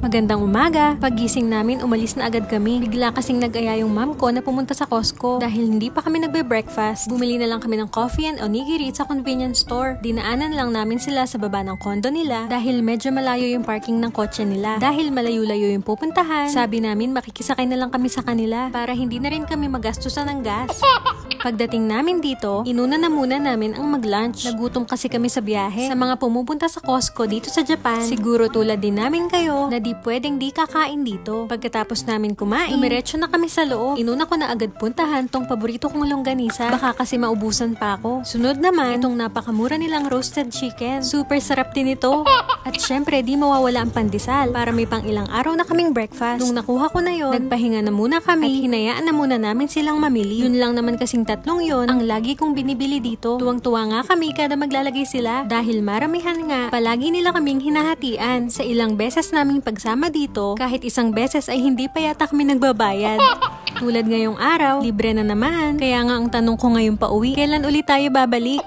Magandang umaga. Paggising namin, umalis na agad kami. Bigla kasing nag-aya yung mom ko na pumunta sa Costco. Dahil hindi pa kami nagbe-breakfast, bumili na lang kami ng coffee and onigiri sa convenience store. Dinaanan lang namin sila sa baba ng condo nila dahil medyo malayo yung parking ng kotse nila. Dahil malayo-layo yung pupuntahan, sabi namin makikisakay na lang kami sa kanila para hindi na rin kami magastusan ng gas. Pagdating namin dito, inuna na muna namin ang mag-lunch. Nagutom kasi kami sa biyahe. Sa mga pumupunta sa Costco dito sa Japan, siguro tulad din namin kayo na di pwedeng di kakain dito. Pagkatapos namin kumain, dumiretso na kami sa loob. Inuna ko na agad puntahan tong paborito kong longganisa. Baka kasi maubusan pa ako. Sunod naman, itong napakamura nilang roasted chicken. Super sarap din ito. At syempre, di mawawala ang pandesal para may pang ilang araw na kaming breakfast. Nung nakuha ko na yon, nagpahinga na muna kami at hinayaan na muna namin silang mamili. Yun lang naman kasing tatlong yon ang lagi kong binibili dito. Tuwang-tuwa nga kami kada maglalagay sila dahil maramihan nga, palagi nila kaming hinahatian. Sa ilang beses naming pagsama dito, kahit isang beses ay hindi pa yata kami nagbabayad. Tulad ngayong araw, libre na naman. Kaya nga ang tanong ko ngayong pauwi, kailan ulit tayo babalik?